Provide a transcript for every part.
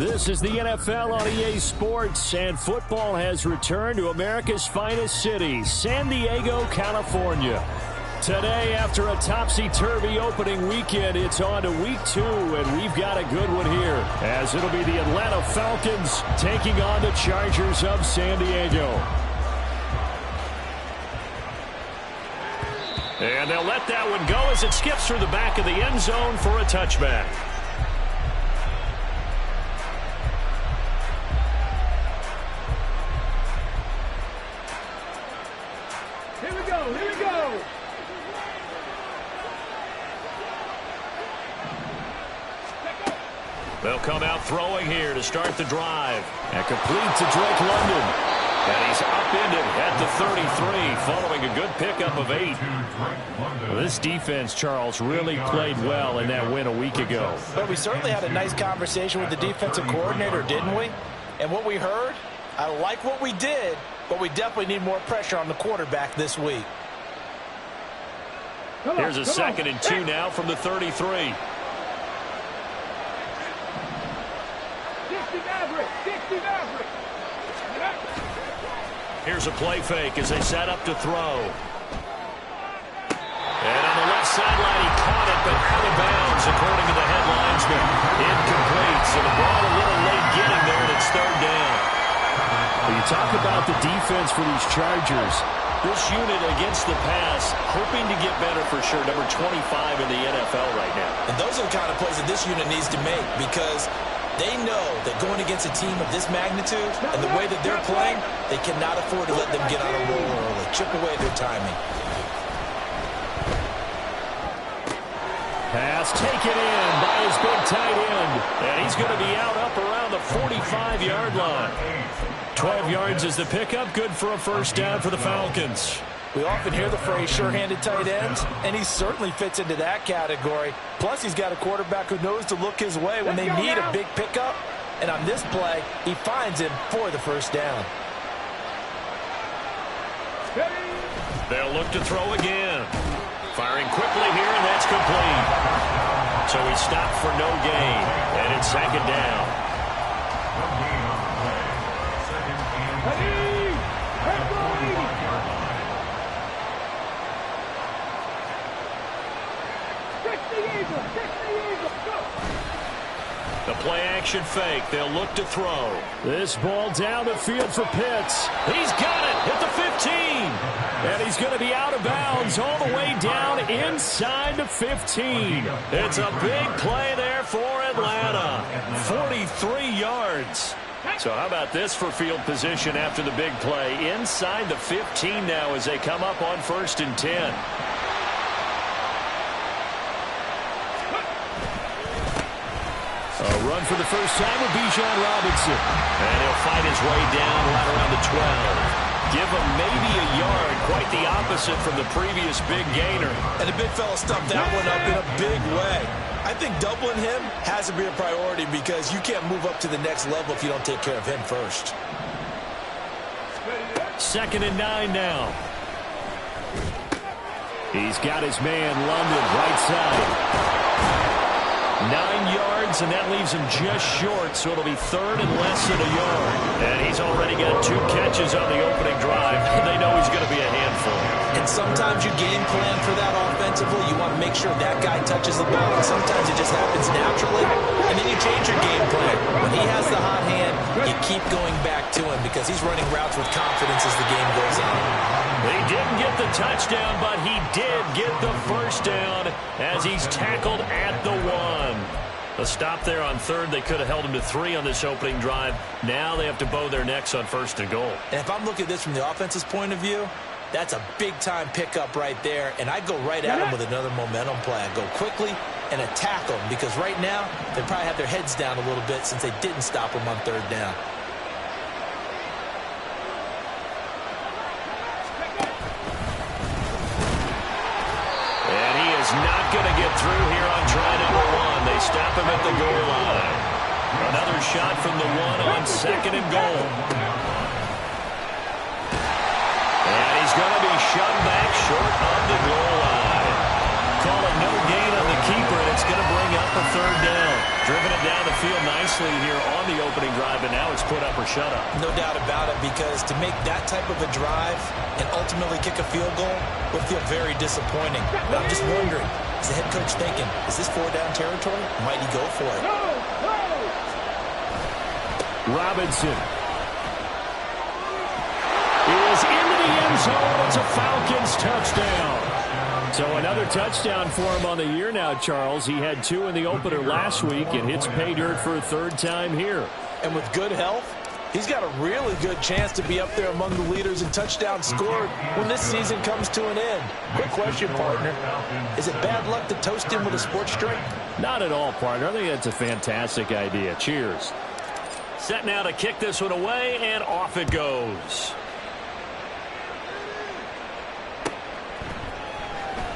This is the NFL on EA Sports, and football has returned to America's finest city, San Diego, California. Today, after a topsy-turvy opening weekend, it's on to week 2, and we've got a good one here, as it'll be the Atlanta Falcons taking on the Chargers of San Diego. And they'll let that one go as it skips through the back of the end zone for a touchback. They'll come out throwing here to start the drive. And complete to Drake London. And he's upended at the 33 following a good pickup of 8. Well, this defense, Charles, really played well in that win a week ago. But we certainly had a nice conversation with the defensive coordinator, didn't we? And what we heard, I like what we did, but we definitely need more pressure on the quarterback this week. Here's a 2nd and 2 now from the 33. Here's a play fake as they set up to throw. And on the left sideline, he caught it, but out of bounds, according to the head linesman. Incomplete, so the ball a little late getting there, and it's 3rd down. Well, you talk about the defense for these Chargers. This unit against the pass, hoping to get better for sure. Number 25 in the NFL right now. And those are the kind of plays that this unit needs to make, because they know that going against a team of this magnitude and the way that they're playing, they cannot afford to let them get on a roll early. Chip away their timing. Pass taken in by his big tight end. And he's going to be out up around the 45-yard line. 12 yards is the pickup. Good for a 1st down for the Falcons. We often hear the phrase sure-handed tight ends, and he certainly fits into that category. Plus, he's got a quarterback who knows to look his way when they need a big pickup. And on this play, he finds him for the 1st down. They'll look to throw again. Firing quickly here, and that's complete. So he stopped for no gain, and it's 2nd down. The play-action fake. They'll look to throw. This ball down the field for Pitts. He's got it at the 15. And he's going to be out of bounds all the way down inside the 15. It's a big play there for Atlanta. 43 yards. So how about this for field position after the big play? Inside the 15 now as they come up on 1st and 10. A run for the first time with Bijan Robinson. And he'll fight his way down right around the 12. Give him maybe a yard. Quite the opposite from the previous big gainer. And the big fella stuffed that one up in a big way. I think doubling him has to be a priority, because you can't move up to the next level if you don't take care of him first. 2nd and 9 now. He's got his man, London, right side. 9 yards, and that leaves him just short, so it'll be 3rd and less than a yard. And he's already got 2 catches on the opening drive. They know he's going to be a handful. And sometimes you game plan for that offensively. You want to make sure that guy touches the ball, and sometimes it just happens naturally. And then you change your game plan. When he has the hot hand, you keep going back to him, because he's running routes with confidence as the game goes on. He didn't get the touchdown, but he did get the 1st down as he's tackled at the 1. A stop there on 3rd. They could have held him to 3 on this opening drive. Now they have to bow their necks on 1st and goal. And if I'm looking at this from the offense's point of view, that's a big-time pickup right there, and I go right at him with another momentum play. I go quickly and attack them, because right now they probably have their heads down a little bit since they didn't stop him on 3rd down. And he is not going to get through here on try number 1. They stop him at the goal line. Another shot from the 1 on 2nd and goal. And he's going to be shoved back short of the goal line. Call it no gain on the keeper, and it's going to bring up a 3rd down. Driven it down the field nicely here on the opening drive, and now it's put up or shut up. No doubt about it, because to make that type of a drive and ultimately kick a field goal would feel very disappointing. But I'm just wondering, is the head coach thinking, is this 4-down territory? Might he go for it? Robinson is into the end zone. It's a Falcons touchdown. So another touchdown for him on the year now, Charles. He had 2 in the opener last week and hits pay dirt for a 3rd time here. And with good health, he's got a really good chance to be up there among the leaders in touchdowns scored when this season comes to an end. Quick question, partner. Is it bad luck to toast him with a sports drink? Not at all, partner. I think that's a fantastic idea. Cheers. Set now to kick this one away, and off it goes.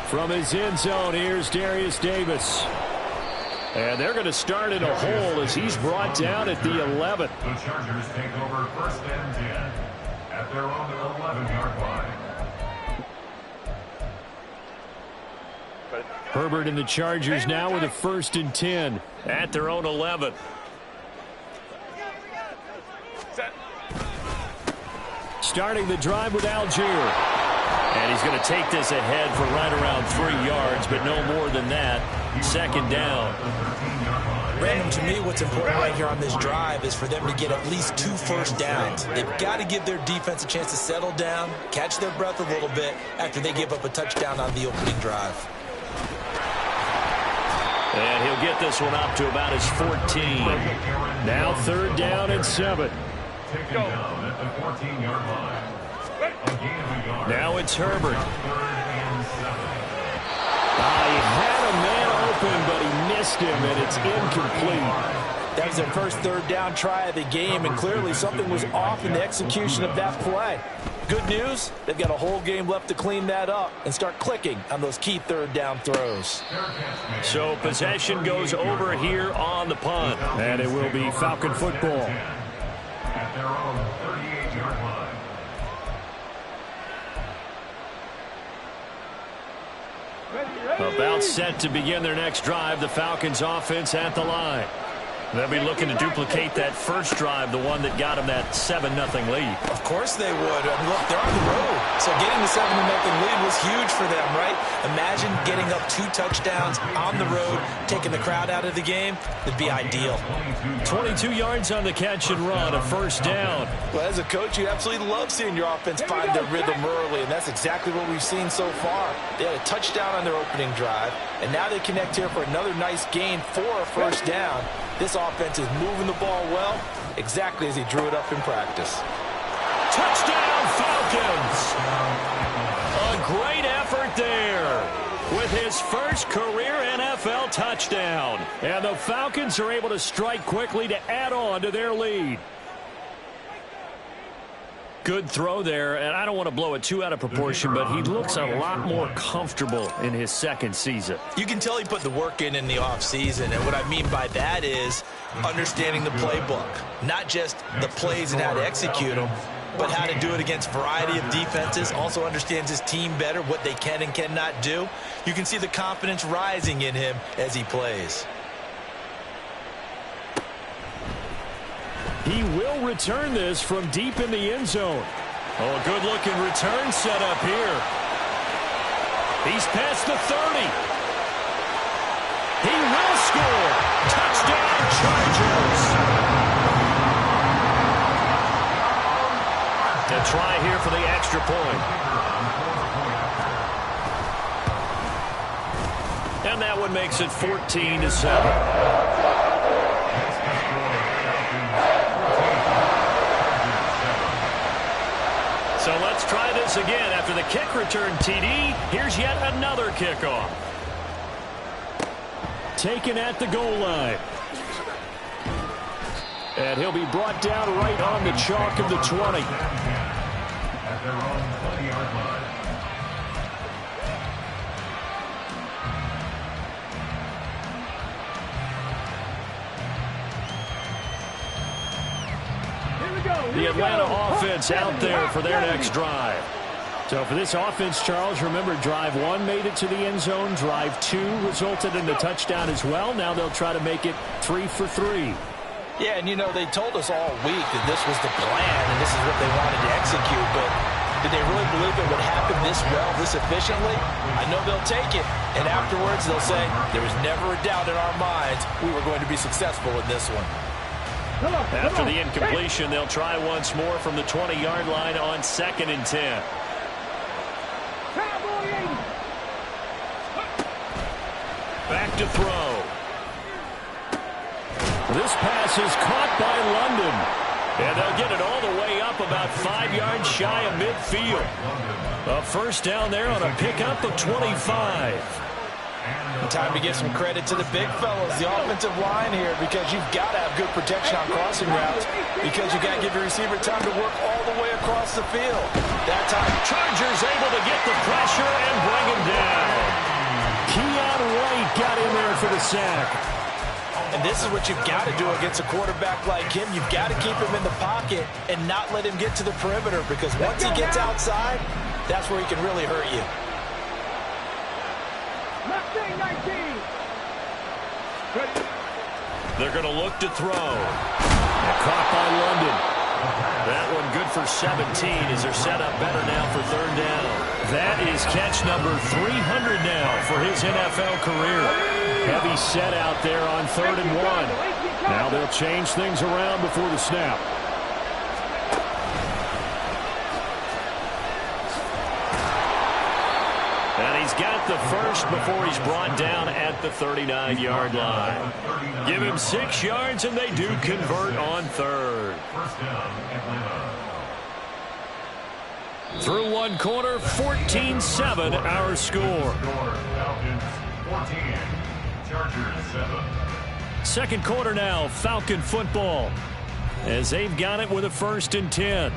From his end zone, here's Darius Davis. And they're going to start in a hole as he's brought down at the 11. The Chargers take over 1st and 10 at their own 11-yard line. Herbert and the Chargers now with a 1st and 10 at their own 11. Starting the drive with Algier. And he's going to take this ahead for right around 3 yards, but no more than that. 2nd down. Brandon, to me, what's important right here on this drive is for them to get at least 2 first downs. They've got to give their defense a chance to settle down, catch their breath a little bit after they give up a touchdown on the opening drive. And he'll get this one up to about his 14. Now 3rd down and 7. Taken down at the 14-yard line. Now it's Herbert. He had a man open, but he missed him, and it's incomplete. That was their first 3rd down try of the game, and clearly something was off in the execution of that play. Good news, they've got a whole game left to clean that up and start clicking on those key 3rd down throws. So possession goes over here on the punt, and it will be Falcon football. At their own 38-yard line. About set to begin their next drive, the Falcons offense at the line. They'll be looking to duplicate that first drive, the one that got them that 7-0 lead. Of course they would. I mean, look, they're on the road. So getting the 7-0 lead was huge for them, right? Imagine getting up 2 touchdowns on the road, taking the crowd out of the game. It'd be ideal. 22 yards on the catch and run, a 1st down. Well, as a coach, you absolutely love seeing your offense find their rhythm early, and that's exactly what we've seen so far. They had a touchdown on their opening drive, and now they connect here for another nice gain for a 1st down. This offense is moving the ball well, exactly as he drew it up in practice. Touchdown, Falcons! A great effort there with his first career NFL touchdown. And the Falcons are able to strike quickly to add on to their lead. Good throw there, and I don't want to blow it too out of proportion, but he looks a lot more comfortable in his 2nd season. You can tell he put the work in the offseason, and what I mean by that is understanding the playbook. Not just the plays and how to execute them, but how to do it against a variety of defenses. Also understands his team better, what they can and cannot do. You can see the confidence rising in him as he plays. He will return this from deep in the end zone. Oh, good-looking return set up here. He's past the 30. He will score. Touchdown, Chargers. A try here for the extra point. And that one makes it 14-7. So let's try this again. After the kick return TD, here's yet another kickoff. Taken at the goal line. And he'll be brought down right on the chalk of the 20. At their own 20-yard line. The Atlanta offense out there for their next drive. So for this offense, Charles, remember, drive 1 made it to the end zone. Drive 2 resulted in the touchdown as well. Now they'll try to make it 3 for 3. Yeah, and, they told us all week that this was the plan and this is what they wanted to execute. But did they really believe it would happen this well, this efficiently? I know they'll take it. And afterwards, they'll say, there was never a doubt in our minds we were going to be successful in this one. After the incompletion, they'll try once more from the 20-yard line on 2nd and 10. Back to throw. This pass is caught by London. And they'll get it all the way up about 5 yards shy of midfield. A first down there on a pickup of 25. Time to give some credit to the big fellas, the offensive line here, because you've got to have good protection on crossing routes, because you've got to give the receiver time to work all the way across the field. That time, Chargers able to get the pressure and bring him down. Keon White got in there for the sack. And this is what you've got to do against a quarterback like him. You've got to keep him in the pocket and not let him get to the perimeter, because once he gets outside, that's where he can really hurt you. They're going to look to throw. Caught by London. That one good for 17 as they're set up better now for 3rd down. That is catch number 300 now for his NFL career. Heavy set out there on 3rd and 1. Now they'll change things around before the snap. And he's got the first before he's brought down at the 39-yard line. Give him 6 yards, and they do convert on 3rd. Through one quarter, 14-7 our score. Falcons 14, Chargers 7. Second quarter now, Falcon football, as they've got it with a 1st and 10.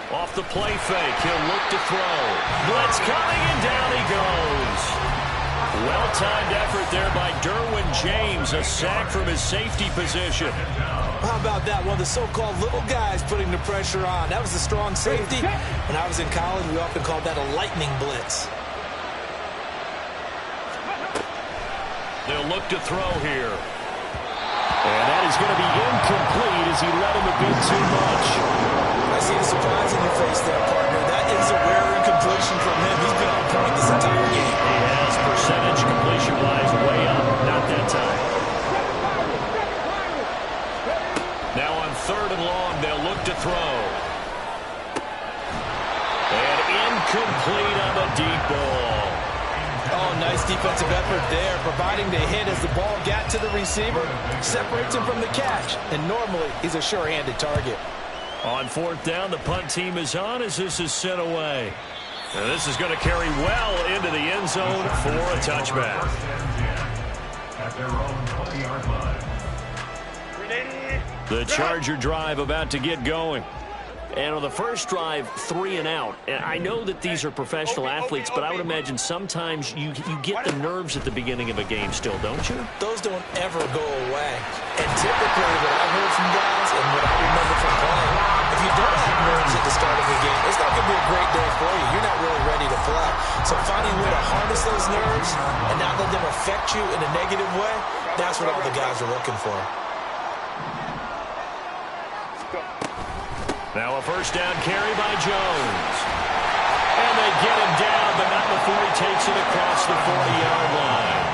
Off the play fake, he'll look to throw. Blitz coming, and down he goes. Well-timed effort there by Derwin James, a sack from his safety position. How about that? One of the so-called little guys putting the pressure on. That was a strong safety. When I was in college, we often called that a lightning blitz. They'll look to throw here. And that is going to be incomplete as he let him a bit too much. I see the surprise in your face there, partner. That is a rare incompletion from him. He's been on point this entire game. He has. Percentage completion-wise way up. Not that time. Now on 3rd and long, they'll look to throw. And incomplete on the deep ball. Oh, nice defensive effort there, providing the hit as the ball got to the receiver, separates him from the catch, and normally he's a sure-handed target. On 4th down, the punt team is on as this is sent away. And this is going to carry well into the end zone for a touchback. At their own 20-yard line. The Charger drive about to get going. And on the first drive, 3 and out. And I know that these are professional athletes, but I would imagine sometimes you get the nerves at the beginning of a game still, don't you? Those don't ever go away. And typically what I've heard from guys and what I remember from playing, if you don't have nerves at the start of a game, it's not going to be a great day for you. You're not really ready to play. So finding a way to harness those nerves and not let them affect you in a negative way, that's what all the guys are looking for. Now a first down carry by Jones. And they get him down, but not before he takes it across the 40-yard line.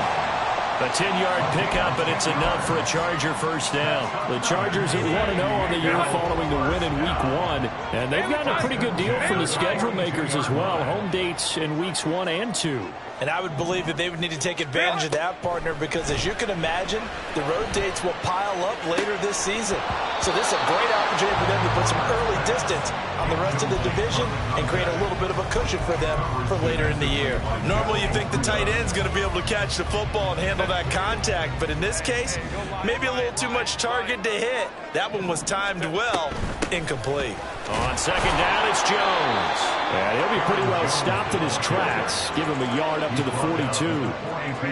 A 10-yard pickup, and it's enough for a Charger first down. The Chargers at 1-0 on the year following the win in Week 1. And they've gotten a pretty good deal from the schedule makers as well. Home dates in Weeks 1 and 2. And I would believe that they would need to take advantage of that, partner, because as you can imagine, the road dates will pile up later this season. So this is a great opportunity for them to put some early distance on the rest of the division and create a little bit of a cushion for them for later in the year. Normally you think the tight end's going to be able to catch the football and handle that contact, but in this case, maybe a little too much target to hit. That one was timed well, incomplete. On second down, it's Jones. And he'll be pretty well stopped in his tracks. Give him a yard up to the 42.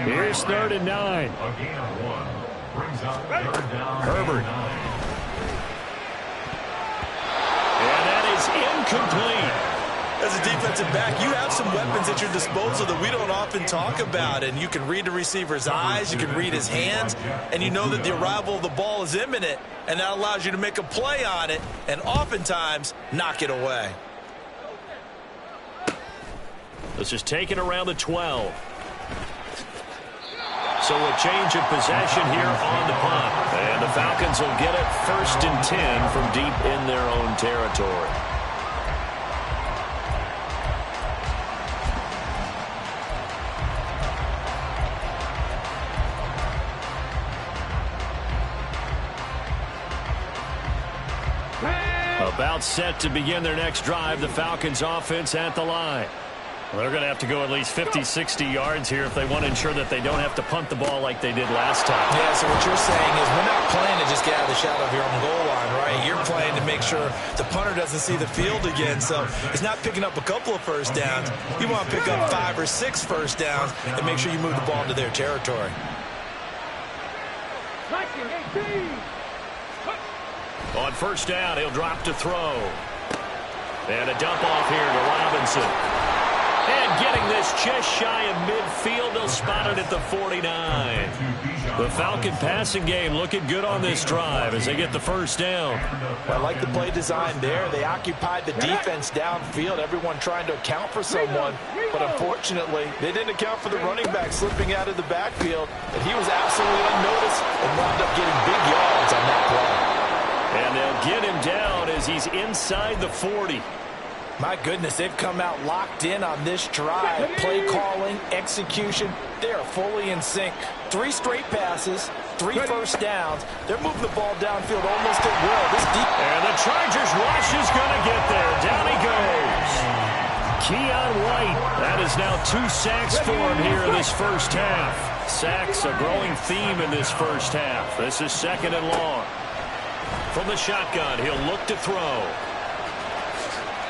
Here's 3rd and 9. Herbert. And that is incomplete. As a defensive back, you have some weapons at your disposal that we don't often talk about, and you can read the receiver's eyes, you can read his hands, and you know that the arrival of the ball is imminent, and that allows you to make a play on it and oftentimes knock it away. This is taken around the 12. So a change of possession here on the punt. And the Falcons will get it 1st and 10 from deep in their own territory. About set to begin their next drive, the Falcons offense at the line. Well, they're going to have to go at least 50, 60 yards here if they want to ensure that they don't have to punt the ball like they did last time. Yeah, so what you're saying is we're not playing to just get out of the shadow of your own goal line, right? You're playing to make sure the punter doesn't see the field again. So it's not picking up a couple of first downs. You want to pick up 5 or 6 first downs and make sure you move the ball into their territory. On first down, he'll drop to throw. And a dump off here to Robinson. And getting this just shy of midfield, they'll spot it at the 49. The Falcon passing game looking good on this drive as they get the first down. Well, I like the play design there. They occupied the defense downfield, everyone trying to account for someone. But unfortunately, they didn't account for the running back slipping out of the backfield. And he was absolutely unnoticed and wound up getting big yards on that play. And they'll get him down as he's inside the 40. My goodness, they've come out locked in on this drive. Play calling, execution, they are fully in sync. 3 straight passes, 3 first downs. They're moving the ball downfield almost at will. And the Chargers rush is going to get there. Down he goes. Keon White, that is now 2 sacks for him here in this first half. Sacks, a growing theme in this first half. This is 2nd and long. From the shotgun, he'll look to throw.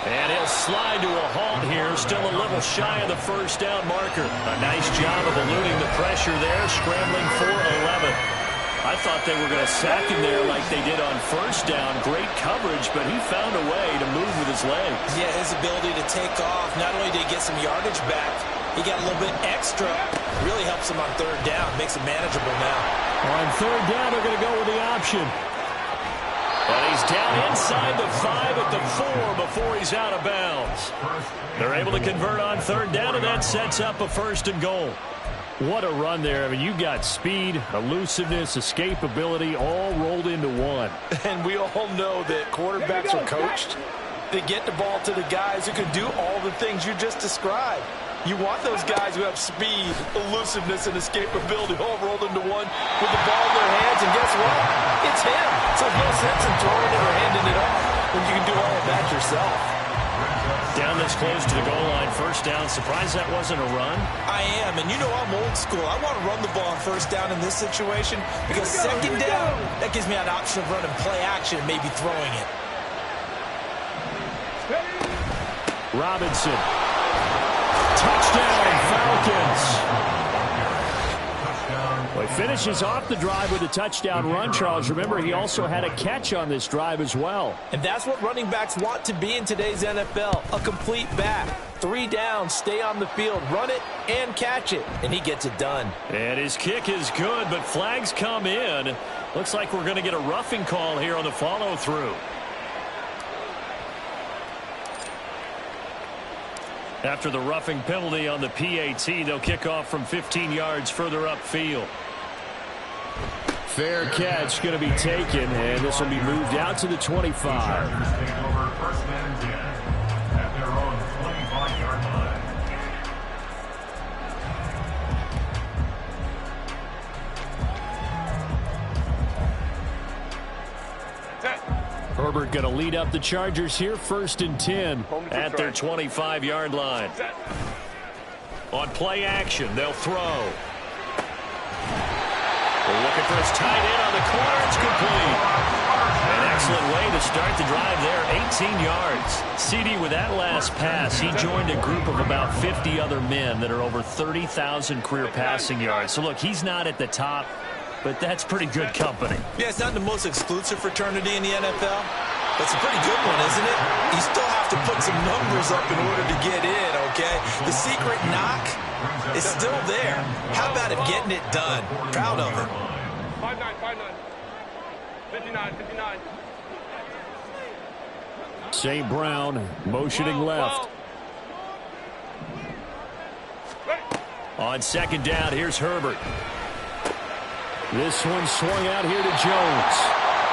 And he'll slide to a halt here, still a little shy of the first down marker. A nice job of eluding the pressure there, scrambling for 11. I thought they were going to sack him there like they did on first down. Great coverage, but he found a way to move with his legs. Yeah, his ability to take off, not only did he get some yardage back, he got a little bit extra. Really helps him on 3rd down, makes it manageable now. On 3rd down, they're going to go with the option. And he's down inside the 5 at the 4 before he's out of bounds. They're able to convert on 3rd down, and that sets up a 1st and goal. What a run there. I mean, you've got speed, elusiveness, escapability, all rolled into one. And we all know that quarterbacks are coached. They get the ball to the guys who can do all the things you just described. You want those guys who have speed, elusiveness, and escapability all rolled into one with the ball in their hands, and guess what? It's him. So there's no sense in throwing it or handing it off when you can do all of that yourself. Down this close to the goal line, 1st down. Surprised that wasn't a run? I am, and you know I'm old school. I want to run the ball on 1st down in this situation because 2nd down, that gives me an option of running play action and maybe throwing it. Robinson. Touchdown, Falcons. Well, he finishes off the drive with a touchdown run, Charles. Remember, he also had a catch on this drive as well. And that's what running backs want to be in today's NFL, a complete back. 3 downs, stay on the field, run it, and catch it. And he gets it done. And his kick is good, but flags come in. Looks like we're going to get a roughing call here on the follow-through. After the roughing penalty on the PAT, they'll kick off from 15 yards further upfield. Fair catch going to be taken, and this will be moved out to the 25. Take over 1st and 10 at their own 25-yard line. Herbert going to lead up the Chargers here, 1st and 10 at their 25-yard line. On play action, they'll throw. They're looking for his tight end on the corner. It's complete. An excellent way to start the drive there, 18 yards. CD, with that last pass, he joined a group of about 50 other men that are over 30,000 career passing yards. So, look, he's not at the top, but that's pretty good company. Yeah, it's not the most exclusive fraternity in the NFL. That's a pretty good one, isn't it? You still have to put some numbers up in order to get in, okay? The secret knock is still there. How about it getting it done? Proud of it. 5-9, 5-9. 59, 59. St. Brown motioning left. On 2nd down, here's Herbert. This one swung out here to Jones.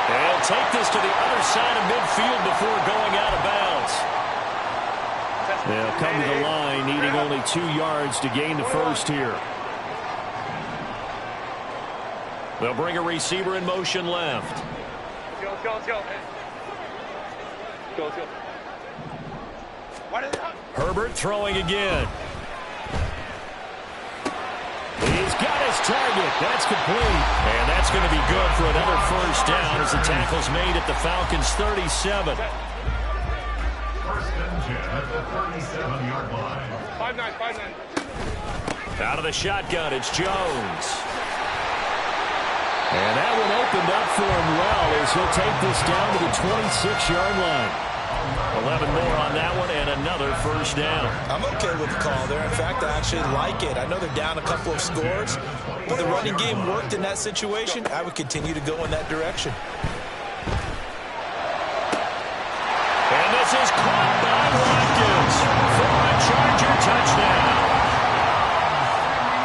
They'll take this to the other side of midfield before going out of bounds. They'll come to the line, needing only 2 yards to gain the first here. They'll bring a receiver in motion left. Let's go, let's go. Let's go. Herbert throwing again. He's got his target. That's complete. And that's going to be good for another first down as the tackle's made at the Falcons' 37. 1st and 10 at the 37-yard line. 5-9, 5-9. Out of the shotgun, it's Jones. And that one opened up for him well as he'll take this down to the 26-yard line. 11 more on that one and another first down. I'm okay with the call there. In fact, I actually like it. I know they're down a couple of scores, but the running game worked in that situation. I would continue to go in that direction. And this is caught by Watkins for a Charger touchdown.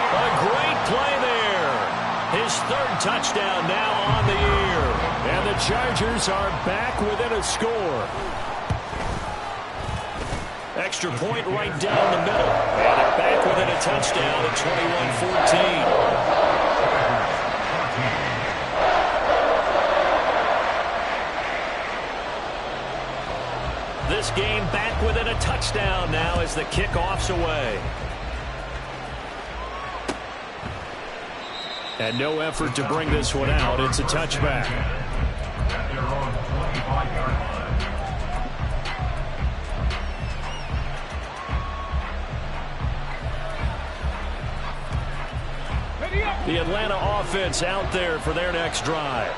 A great play there. His 3rd touchdown now on the year. And the Chargers are back within a score. Extra point right down the middle. And they're back within a touchdown at 21-14. This game back within a touchdown now as the kickoff's away. And no effort to bring this one out. It's a touchback. At their own 25-yard line. The Atlanta offense out there for their next drive.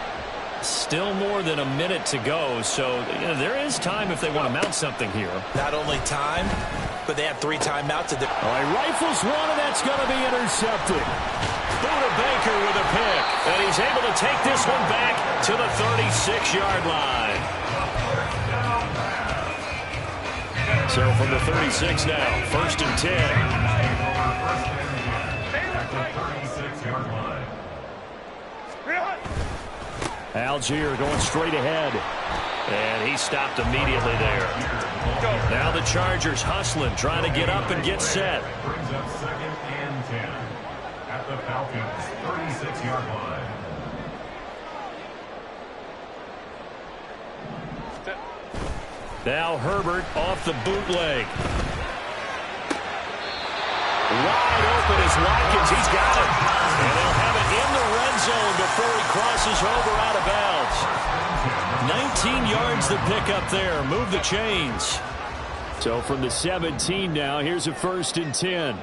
Still more than a minute to go, so there is time if they want to mount something here. Not only time, but they have 3 timeouts. All right, rifles one, and that's going to be intercepted. Buda Baker with a pick, and he's able to take this one back to the 36-yard line. So from the 36 now, 1st and 10. Algier going straight ahead. And he stopped immediately there. Now the Chargers hustling, trying to get up and get set. Brings up 2nd and 10 at the Falcons' 36-yard line. Now Herbert off the bootleg. Wide open is Watkins. He's got it. And they'll have it in the red zone before he crosses over out of bounds. 19 yards to pick up there. Move the chains. So from the 17 now, here's a 1st and 10.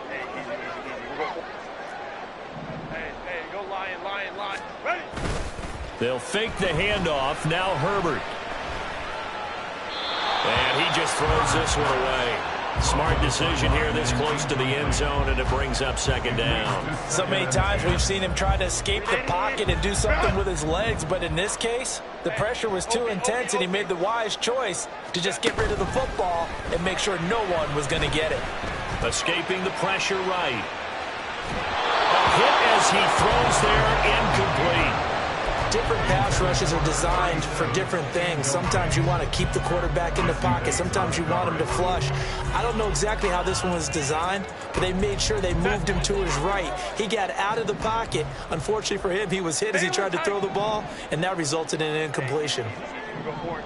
Hey, go Lion. Ready? They'll fake the handoff. Now Herbert. And he just throws this one away. Smart decision here this close to the end zone, and it brings up 2nd down. So many times we've seen him try to escape the pocket and do something with his legs, but in this case, the pressure was too intense, and he made the wise choice to just get rid of the football and make sure no one was going to get it. Escaping the pressure right. A hit as he throws there, incomplete. Different pass rushes are designed for different things. Sometimes you want to keep the quarterback in the pocket. Sometimes you want him to flush. I don't know exactly how this one was designed, but they made sure they moved him to his right. He got out of the pocket. Unfortunately for him, he was hit as he tried to throw the ball, and that resulted in an incompletion. Go orange.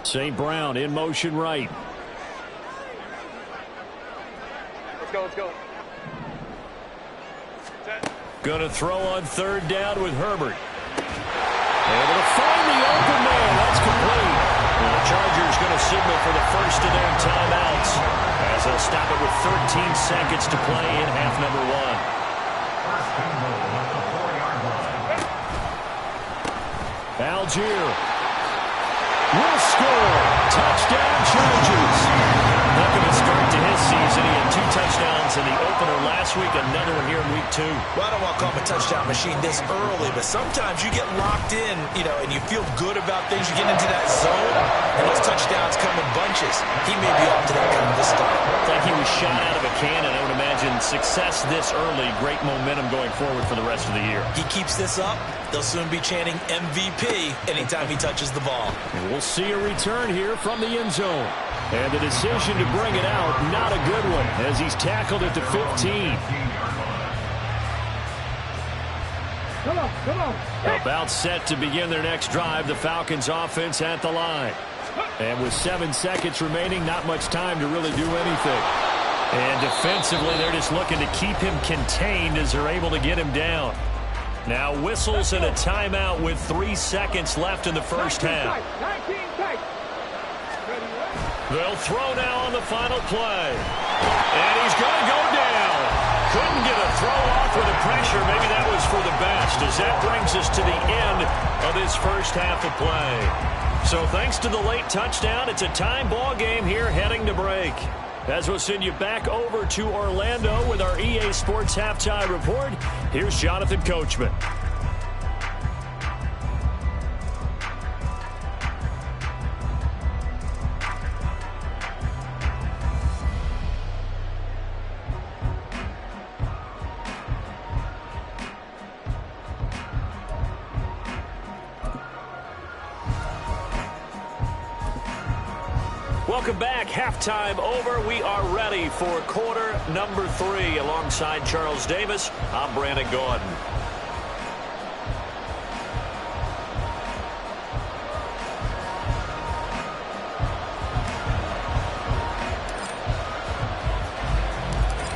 St. Brown in motion right. Let's go. Set. Going to throw on third down with Herbert. Able to find the open man. That's complete. And the Chargers going to signal for the first of their timeouts as they'll stop it with 13 seconds to play in half number 1. Algier will score. Touchdown, Chargers. Looking to start to his season. He had 2 touchdowns in the opener last week, another one here in week 2. Well, I don't want to call him a touchdown machine this early, but sometimes you get locked in, and you feel good about things. You get into that zone, and those touchdowns come in bunches. He may be off to that kind of this time. It's like he was shot out of a cannon. I would imagine success this early, great momentum going forward for the rest of the year. He keeps this up, they'll soon be chanting MVP anytime he touches the ball. And we'll see a return here from the end zone. And the decision to bring it out, not a good one, as he's tackled at the 15. Come on. About set to begin their next drive, the Falcons offense at the line. And with 7 seconds remaining, not much time to really do anything. And defensively, they're just looking to keep him contained as they're able to get him down. Now whistles and a timeout with 3 seconds left in the first half. 19 tight. They'll throw now on the final play. And he's going to go down. Couldn't get a throw off with the pressure. Maybe that was for the best, as that brings us to the end of this first half of play. So thanks to the late touchdown, it's a time ball game here heading to break. As we'll send you back over to Orlando with our EA Sports Halftime Report, here's Jonathan Coachman. Welcome back. Halftime over. We are ready for quarter number 3. Alongside Charles Davis, I'm Brandon Gordon.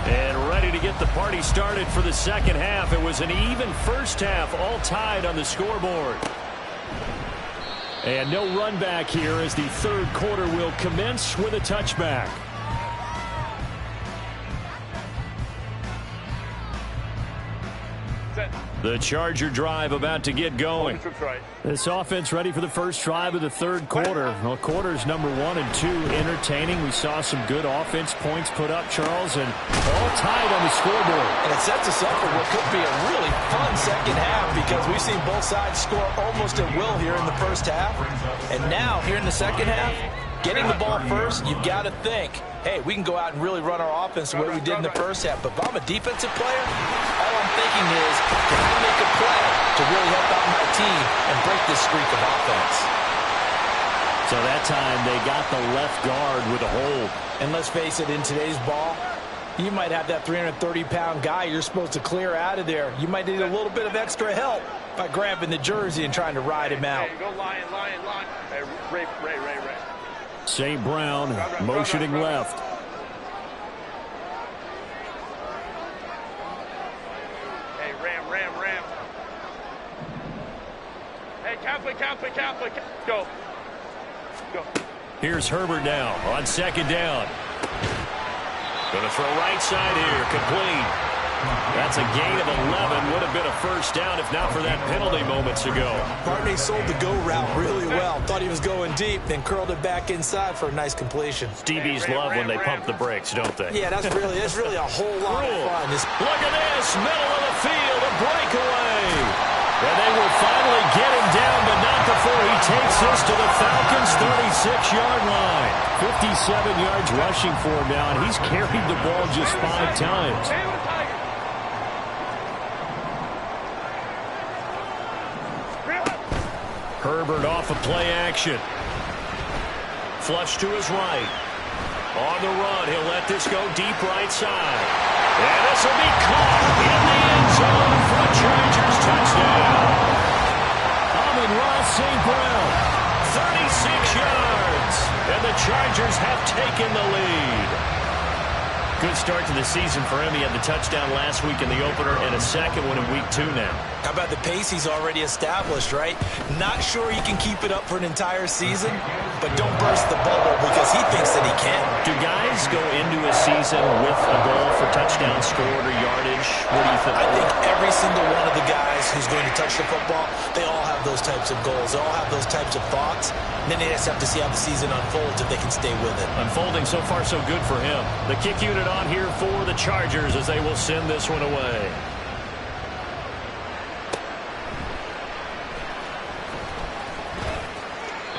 And ready to get the party started for the second half. It was an even first half, all tied on the scoreboard. And no run back here as the third quarter will commence with a touchback. Set. The Charger drive about to get going. Right. This offense ready for the first drive of the third quarter. Well, quarters number 1 and 2 entertaining. We saw some good offense points put up, Charles, and all tied on the scoreboard. And it sets us up for what could be a really fun second half, because we've seen both sides score almost at will here in the first half. And now, here in the second half, getting the ball first, you've got to think, hey, we can go out and really run our offense the way we did in the first half. But if I'm a defensive player, all I'm thinking is, can I make a play to really help out my team and break this streak of offense? So that time they got the left guard with a hold. And let's face it, in today's ball, you might have that 330-pound guy you're supposed to clear out of there. You might need a little bit of extra help by grabbing the jersey and trying to ride him out. Hey, go lion. Hey, Ray. St. Brown motioning left. Hey, Ram. Hey, Catholic. Go. Here's Herbert now on second down. Going to throw right side here, complete. That's a gain of 11. Would have been a first down if not for that penalty moments ago. Barney sold the go route really well. Thought he was going deep, then curled it back inside for a nice completion. DBs love when they pump the brakes, don't they? Yeah, that's really a whole lot of fun. Look at this, middle of the field, a breakaway. And they will finally get him down, but not before he takes this to the Falcons' 36-yard line. 57 yards rushing for him now, and he's carried the ball just 5 times. Herbert off of play action. Flush to his right. On the run, he'll let this go deep right side. And this will be caught in the end zone for a Chargers touchdown. Chargers have taken the lead. Good start to the season for him. He had the touchdown last week in the opener and a second one in week 2 now. How about the pace he's already established, right? Not sure he can keep it up for an entire season, but don't burst the bubble because he thinks that he can. Do guys go into a season with a goal for touchdown scored or yardage? What do you think? I think every single one of the guys who's going to touch the football, they all have those types of goals. They all have those types of thoughts. And then they just have to see how the season unfolds if they can stay with it. Unfolding so far so good for him. The kick unit on here for the Chargers as they will send this one away.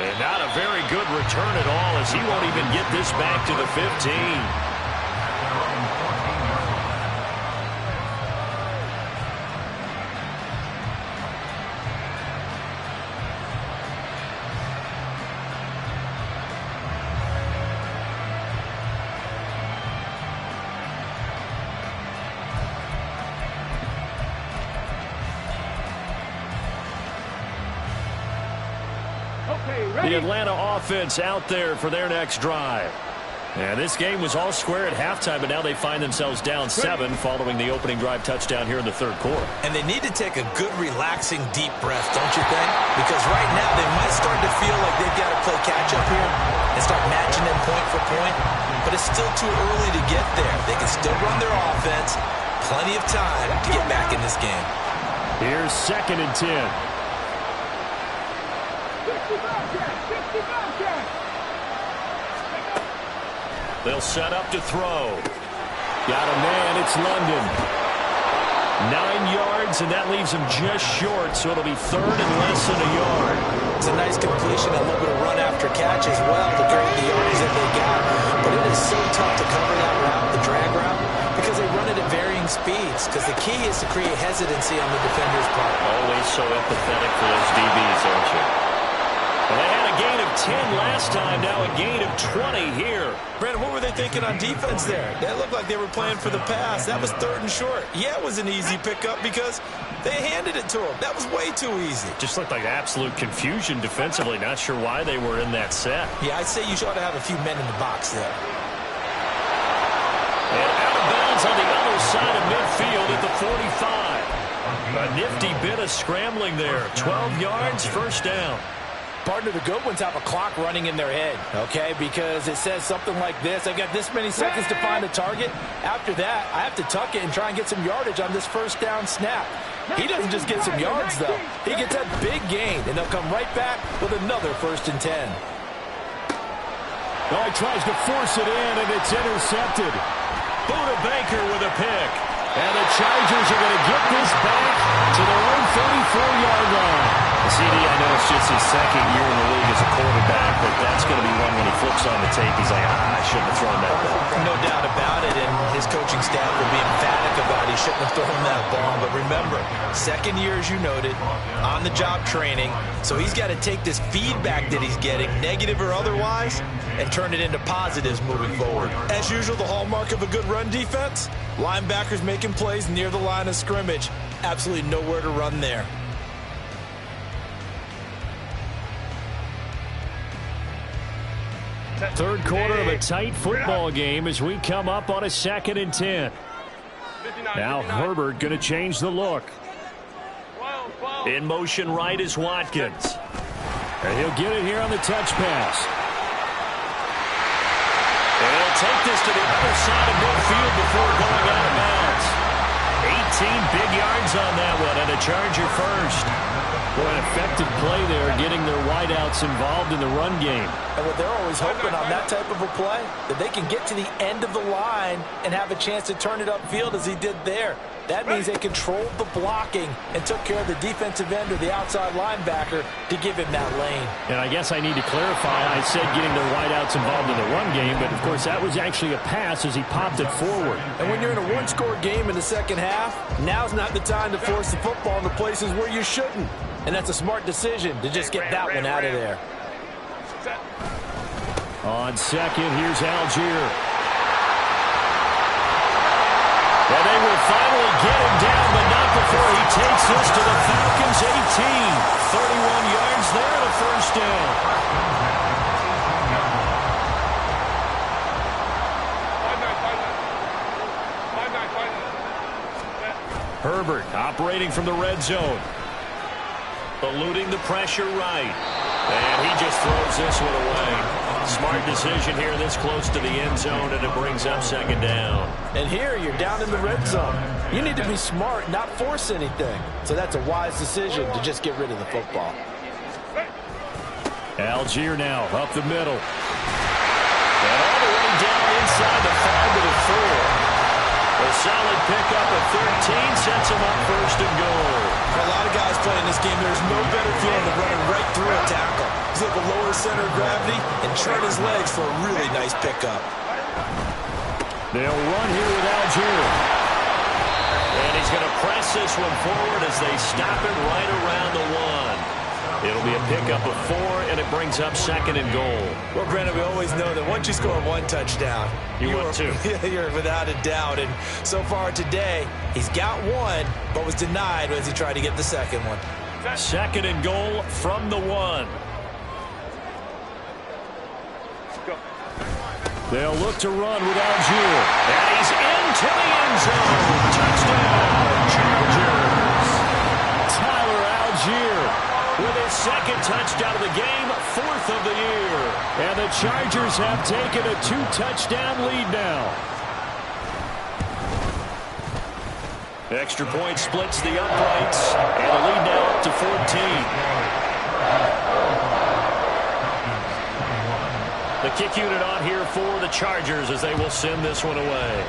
And not a very good return at all as he won't even get this back to the 15. The Atlanta offense out there for their next drive. And this game was all square at halftime, but now they find themselves down 7 following the opening drive touchdown here in the third quarter. And they need to take a good, relaxing, deep breath, don't you think? Because right now they might start to feel like they've got to play catch-up here and start matching them point for point. But it's still too early to get there. They can still run their offense. Plenty of time to get back in this game. Here's 2nd and 10. They'll set up to throw. Got a man, it's London. 9 yards, and that leaves him just short, so it'll be 3rd and less than a yard. It's a nice completion, a little bit of run after catch as well to create the yards that they got. But it is so tough to cover that route, the drag route, because they run it at varying speeds. Because the key is to create hesitancy on the defender's part. Always so empathetic for those DBs, aren't you? Well, they had a gain of 10 last time, now a gain of 20 here. Brandon, what were they thinking on defense there? That looked like they were playing for the pass. That was 3rd and short. Yeah, it was an easy pickup because they handed it to him. That was way too easy. Just looked like absolute confusion defensively. Not sure why they were in that set. Yeah, I'd say you ought to have a few men in the box there. And out of bounds on the other side of midfield at the 45. A nifty bit of scrambling there. 12 yards, first down. Partner, the good ones have a clock running in their head, okay? Because it says something like this. I've got this many seconds to find a target. After that, I have to tuck it and try and get some yardage on this first down snap. He doesn't just get some yards, though. He gets that big gain, and they'll come right back with another 1st and 10. Oh, he tries to force it in, and it's intercepted. Buda Baker with a pick. And the Chargers are going to get this back to their own 34-yard line. CD, I know it's just his 2nd year in the league as a quarterback, but that's going to be one when he flips on the tape. He's like, I shouldn't have thrown that ball. No doubt about it, and his coaching staff will be emphatic about he shouldn't have thrown that ball. But remember, 2nd year, as you noted, on-the-job training, so he's got to take this feedback that he's getting, negative or otherwise, and turn it into positives moving forward. As usual, the hallmark of a good run defense, linebackers making plays near the line of scrimmage. Absolutely nowhere to run there. Third quarter of a tight football game as we come up on a 2nd and 10. Now Herbert going to change the look. In motion right is Watkins. And he'll get it here on the touch pass. And he'll take this to the other side of midfield before going out of bounds. 18 big yards on that one, and a Charger first. Boy, an effective play there, getting their wideouts involved in the run game. And what they're always hoping on that type of a play, that they can get to the end of the line and have a chance to turn it upfield as he did there. That means they controlled the blocking and took care of the defensive end or the outside linebacker to give him that lane. And I guess I need to clarify, I said getting their wideouts involved in the run game, but of course that was actually a pass as he popped it forward. And when you're in a one-score game in the second half, now's not the time to force the football in the places where you shouldn't. And that's a smart decision to just get that one out of there. On second, here's Algier. And they will finally get him down, but not before he takes this to the Falcons' 18. 31 yards there and a first down. operating from the red zone. Eluding the pressure right. And he just throws this one away. Smart decision here this close to the end zone, and it brings up second down. And here you're down in the red zone. You need to be smart, not force anything. So that's a wise decision to just get rid of the football. Algier now up the middle. And all the way down inside the 5 to the 4. A solid pickup of 13 sets him up first and goal. For a lot of guys playing this game, there's no better feeling than running right through a tackle. He's able to lower center of gravity and turn his legs for a really nice pickup. They'll run here with Algier. And he's going to press this one forward as they stop it right around the 1. It'll be a pickup of 4, and it brings up second and goal. Well, Brandon, we always know that once you score 1 touchdown, want 2. You're without a doubt. And so far today, he's got 1, but was denied as he tried to get the second one. Second and goal from the 1. They'll look to run with Algier. And he's into the end zone. Touchdown, Chargers. Tyler Algier with his second touchdown of the game, 4th of the year. And the Chargers have taken a 2-touchdown lead now. Extra point splits the uprights, and the lead now up to 14. The kick unit on here for the Chargers as they will send this one away.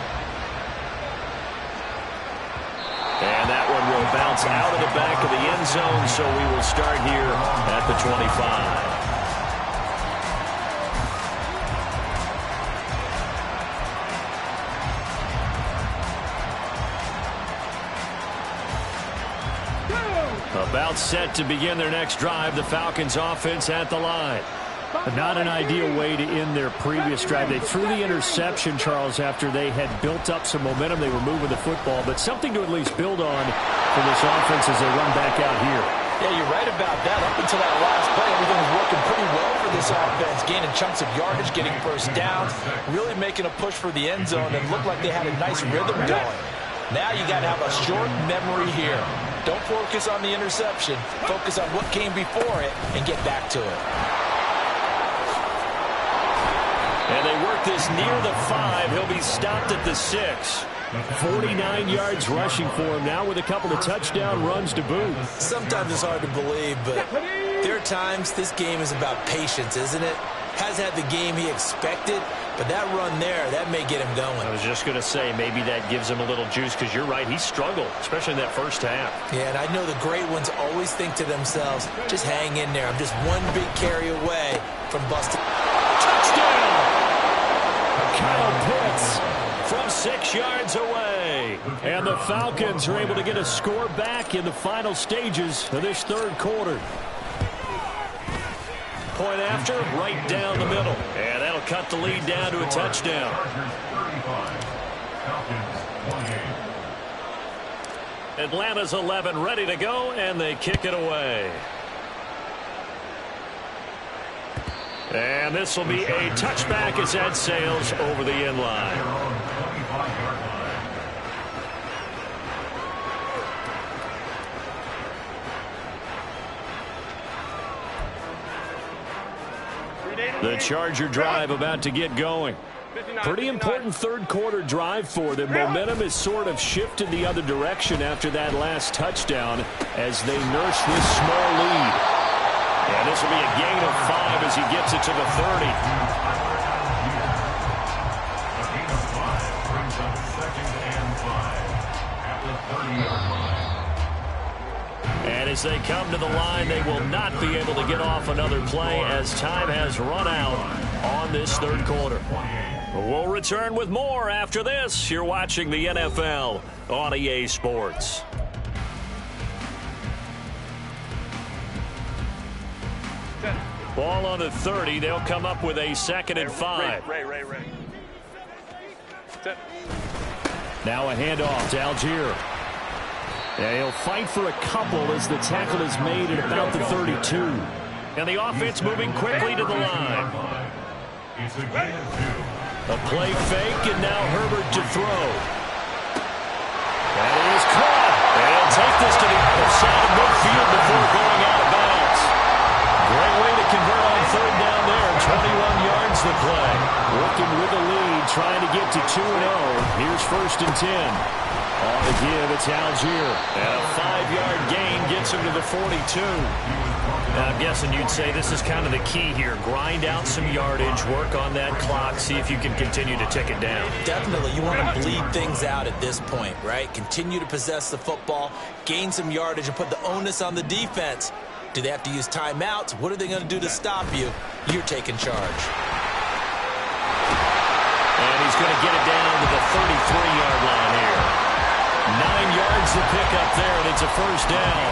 And that one will bounce out of the back of the end zone, so we will start here at the 25. About set to begin their next drive, the Falcons offense at the line. Not an ideal way to end their previous drive. They threw the interception, Charles, after they had built up some momentum. They were moving the football, but something to at least build on for this offense as they run back out here. Yeah, you're right about that. Up until that last play, everything was working pretty well for this offense. Gaining chunks of yardage, getting first downs, really making a push for the end zone, and looked like they had a nice rhythm going. Now you got to have a short memory here. Don't focus on the interception. Focus on what came before it and get back to it. And they work this near the 5. He'll be stopped at the 6. 49 yards rushing for him now with a couple of touchdown runs to boot. Sometimes it's hard to believe, but there are times this game is about patience, isn't it? Has had the game he expected, but that run there, that may get him going. I was just going to say, maybe that gives him a little juice, because you're right, he struggled, especially in that first half. Yeah, and I know the great ones always think to themselves, just hang in there. I'm just one big carry away from busting. Touchdown! Kyle Pitts from 6 yards away. And the Falcons are able to get a score back in the final stages of this third quarter. Point after, right down the middle. And that'll cut the lead down to a touchdown. Atlanta's 11 ready to go, and they kick it away. And this will be a touchback as that sails over the end line. The Charger drive about to get going. Pretty important third quarter drive for them. Momentum has sort of shifted the other direction after that last touchdown as they nurse this small lead. And this will be a gain of 5 as he gets it to the 30. And as they come to the line, they will not be able to get off another play as time has run out on this third quarter. We'll return with more after this. You're watching the NFL on EA Sports. Ball on the 30. They'll come up with a 2nd and 5. Ray. Now a handoff to Algier. And he'll fight for a couple as the tackle is made at about the 32. And the offense moving quickly to the line. A play fake, and now Herbert to throw. That is caught. And take this to the other side of midfield before going out of bounds. Great way to convert on third down there. 21 yards the play. Working with the lead, trying to get to 2-0. Here's 1st and 10. On the give, it's Algier. And a 5-yard gain gets him to the 42. Now, I'm guessing you'd say this is kind of the key here. Grind out some yardage, work on that clock, see if you can continue to tick it down. Definitely, you want to bleed things out at this point, right? Continue to possess the football, gain some yardage, and put the onus on the defense. Do they have to use timeouts? What are they going to do to stop you? You're taking charge. And he's going to get it down to the 33-yard line here. 9 yards to pick up there, and it's a first down.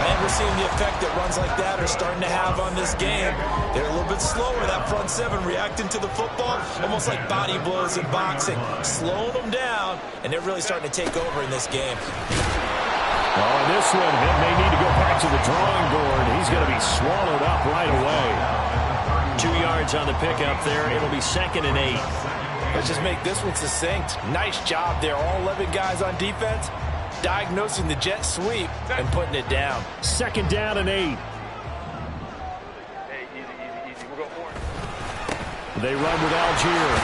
And we're seeing the effect that runs like that are starting to have on this game. They're a little bit slower, that front seven, reacting to the football, almost like body blows in boxing, slowing them down, and they're really starting to take over in this game. Oh, and this one, he may need to go back to the drawing board. He's going to be swallowed up right away. 2 yards on the pickup there. It'll be 2nd and 8. Let's just make this one succinct. Nice job there. All 11 guys on defense, diagnosing the jet sweep and putting it down. 2nd down and 8. Hey, easy. We'll go orange. They run with Algier.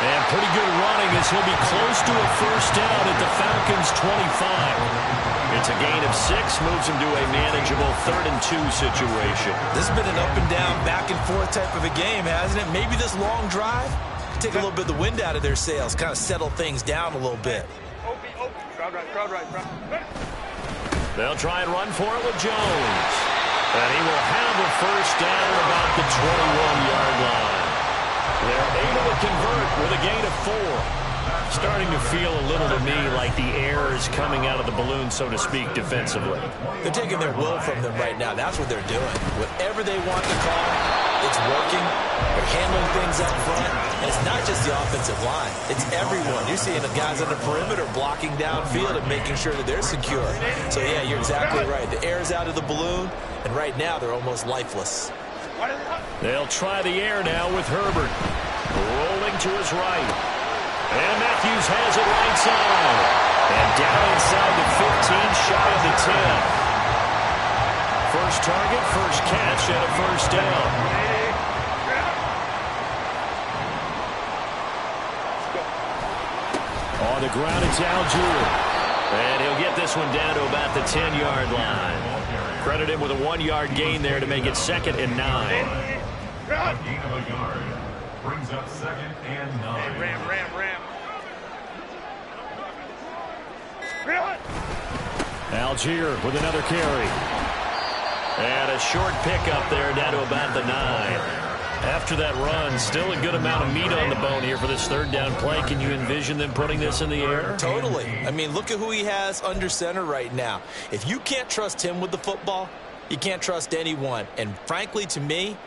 And pretty good running as he'll be close to a first down at the Falcons' 25. It's a gain of 6, moves him to a manageable 3rd and 2 situation. This has been an up and down, back and forth type of a game, hasn't it? Maybe this long drive take a little bit of the wind out of their sails, kind of settle things down a little bit. Crowd right. They'll try and run for it with Jones. And he will have a first down about the 21-yard line. They're able to convert with a gain of 4. Starting to feel a little to me like the air is coming out of the balloon, so to speak, defensively. They're taking their will from them right now. That's what they're doing. Whatever they want to call, it's working. They're handling things up front. And it's not just the offensive line. It's everyone. You're seeing the guys on the perimeter blocking downfield and making sure that they're secure. So, yeah, you're exactly right. The air's out of the balloon, and right now they're almost lifeless. They'll try the air now with Herbert. Rolling to his right. And Matthews has it right side. And down inside the 15, shy of the 10. First target, first catch, and a first down. On the ground, it's Algier. And he'll get this one down to about the 10-yard line. Credit him with a 1-yard gain there to make it 2nd and 9. A gain of a yard brings up 2nd and 9. Hey, Ram. Algier with another carry. And a short pickup there down to about the 9. After that run, still a good amount of meat on the bone here for this 3rd down play. Can you envision them putting this in the air? Totally. I mean, look at who he has under center right now. If you can't trust him with the football, you can't trust anyone. And frankly, to me,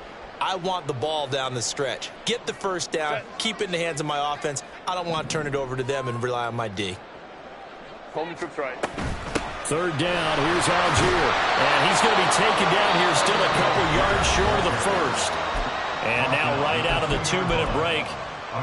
I want the ball down the stretch. Get the first down, keep it in the hands of my offense. I don't want to turn it over to them and rely on my D. Coleman trips right. 3rd down, here's Algier. And he's going to be taken down here, still a couple yards short of the first. And now right out of the 2-minute break,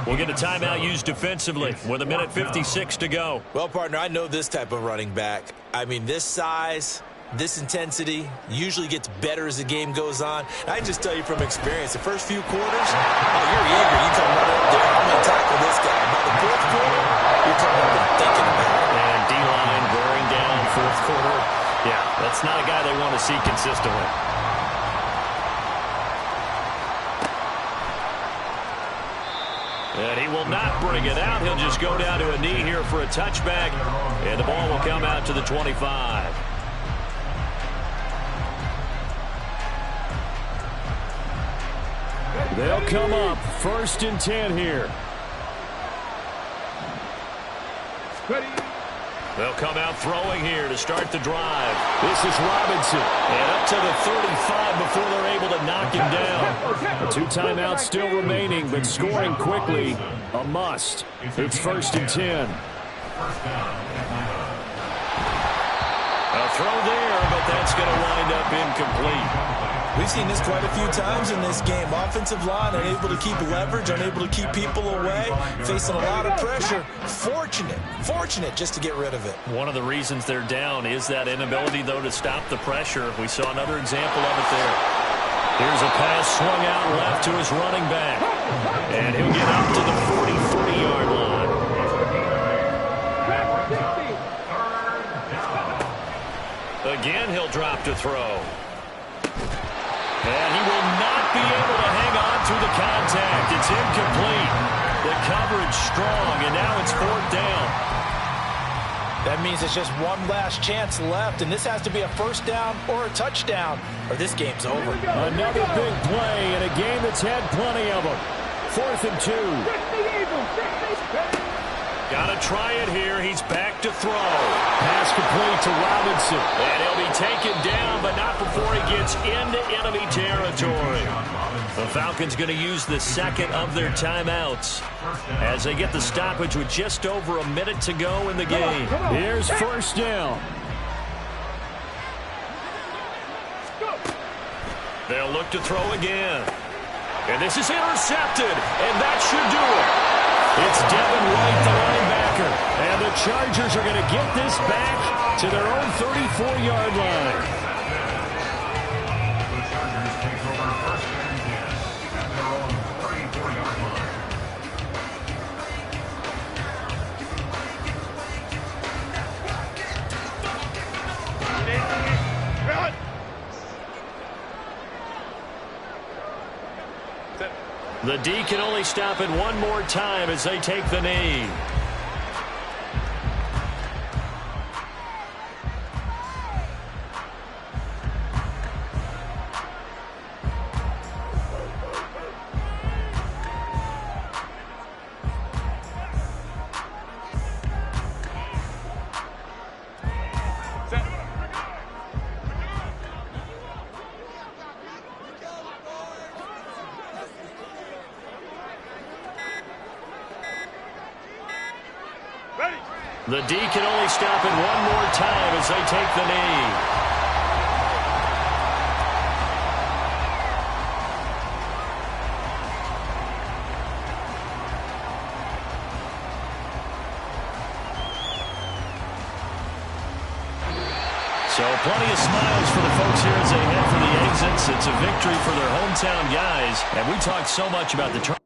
we'll get a timeout used defensively with 1:56 to go. Well, partner, I know this type of running back. I mean, this size, this intensity usually gets better as the game goes on. I can just tell you from experience, the first few quarters, you're eager. You come right up there, I'm going to tackle this guy. By the 4th quarter, you're coming up and thinking about it. And D-line wearing down 4th quarter. Yeah, that's not a guy they want to see consistently. And he will not bring it out. He'll just go down to a knee here for a touchback. And the ball will come out to the 25. They'll come up 1st and 10 here. They'll come out throwing here to start the drive. This is Robinson. And up to the 35 before they're able to knock him down. 2 timeouts still remaining, but scoring quickly, a must. It's 1st and 10. A throw there, but that's going to wind up incomplete. We've seen this quite a few times in this game. Offensive line unable to keep leverage, unable to keep people away, facing a lot of pressure. Fortunate just to get rid of it. One of the reasons they're down is that inability, though, to stop the pressure. We saw another example of it there. Here's a pass swung out left to his running back. And he'll get up to the 40-yard line. Again, he'll drop to throw. And he will not be able to hang on through the contact. It's incomplete. The coverage strong, and now it's 4th down. That means it's just one last chance left, and this has to be a 1st down or a touchdown, or this game's over. Another big play in a game that's had plenty of them. 4th and 2. Got to try it here. He's back to throw. Pass complete to Robinson. And he'll be taken down, but not before he gets into enemy territory. The Falcons going to use the 2nd of their timeouts as they get the stoppage with just over a minute to go in the game. Here's 1st down. They'll look to throw again. And this is intercepted, and that should do it. It's Devin White, the linebacker. And the Chargers are going to get this back to their own 34-yard line. The Chargers take over 1st and 10 at their own 34-yard line. The D can only stop it one more time as they take the knee. The D can only stop it one more time as they take the knee. So plenty of smiles for the folks here as they head for the exits. It's a victory for their hometown guys. And we talked so much about the